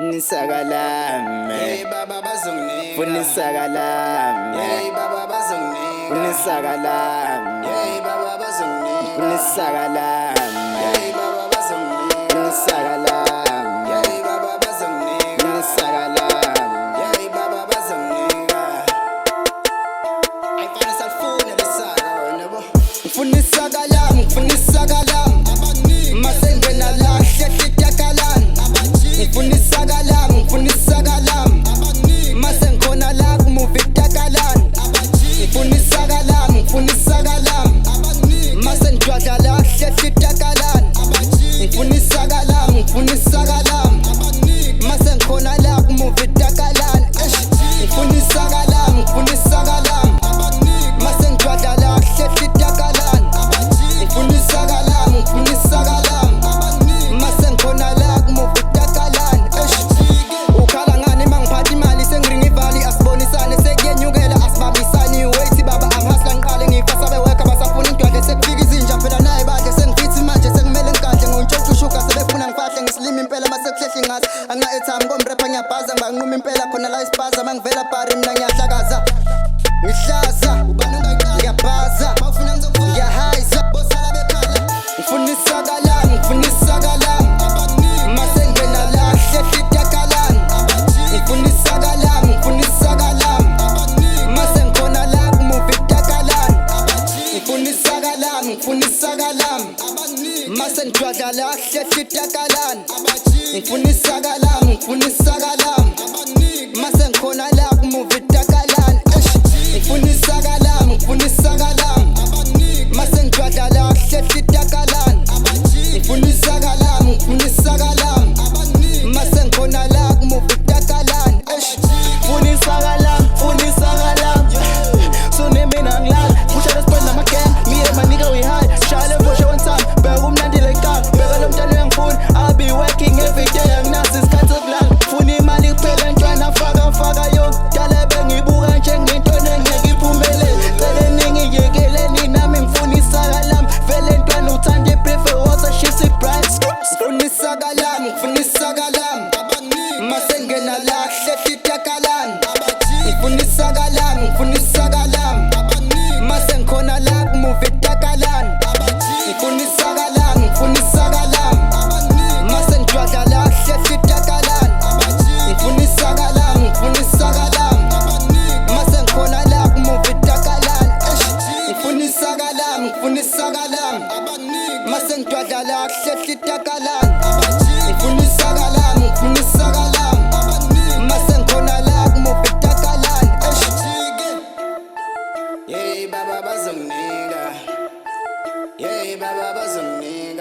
Nisakalame, Hey baba bazonginika, Funisakalame, hey baba bazonginika, Funisakalame, hey baba bazonginika, Funisakalame, hey baba bazonginika, Funisakalame, hey baba bazonginika, Funisakalame. hey baba bazonginika. Ayifana salifuna lesaka wena bo. Funisakalame, Funisakalame, Abaningi Masengena lahle titakalane. Funisakalame, Funisakalame, abaningi Masenkhona la kumuva itakalane. Funisakalame, Funisakalame, abaningi Masendwadla lahle titakalane. Funisakalame, Funisakalame, abaningi Masenkhona la kumuva itakalane. Funisakalame, Funisakalame, abaningi Masendwadla lahle titakalane. Funisakalame, Funisakalame, abaningi Masenkhona la kumuva itakalane. Ukhala ngani mangiphatha imali sengiringa ivali asibonisane sekuyenyukela asibambisani wait baba amhasla ngiqale ngifasa beweka basafuna indwadle sekufika izinja phela naye badle sengifithi manje sekumele ngikadle ngontshontsha ushuga sebefuna ngifahle ngisilima impela masekuhlehla ingase angina airtime komrepha ngiyabhaza ngibanquma impela khona la isibhaza mangivela bari mina ngiyahlakaza ngihlaza ngiyabhaza bafuna ngizokufaka ngiyahayza bosala bekhala ngifuna isakalami ngifuna isakalami abaningi masengena lahle titakalani ngifuna isakalami ngifuna isakalami abaningi masengikhona la kumuva itakalani abaningi ngifuna isakalami ngifuna isakalami abaningi masengidwadla lahle titakalani abajiki ngifuna isakalami ngifuna isakalami abaningi masengikhona la kumuva itakalani ngifuna isakalami ngifuna isakalami abaningi masengidwadla lahle titakalani abajiki ngifuna isakalami ngifuna isakalami abaningi masengikhona la kumuva itakalani Funisakalame, Funisakalame. Sune mina ngilala, pusha the spend nama gang. Me and my nigga we high, shale pusha one time. Beka umnandi like car, beka lo mntwana uyangifuna. I'll be working every day, anginazi isikhathi sokulala. Funa imali kuphela ntwana faka yonke. Dala bengibuka njengento engeke iphumelele. Cele ningiyekeleni nami ngifuna isakalame. Vele ntwana uthanda iprefer water, she's a bright. ngifuna isakalami ngifuna isakalami abaningi masengena lahle titakalani abajiki ngifuna isakalami ngifuna isakalami abaningi masengikhona la kumuva itakalani abajiki ngifuna isakalami ngifuna isakalami abaningi masengidwadla lahle titakalani abajiki ngifuna isakalami ngifuna isakalami abaningi masengikhona la kumuva itakalani ngifuna isakalami ngifuna isakalami abaningi masengidwadla lahle titakalani abajiki ngifuna isakalami ngifuna isakalami abaningi masengikhona la kumuva itakalani abajiki hey baba bazonginika hey baba bazonginika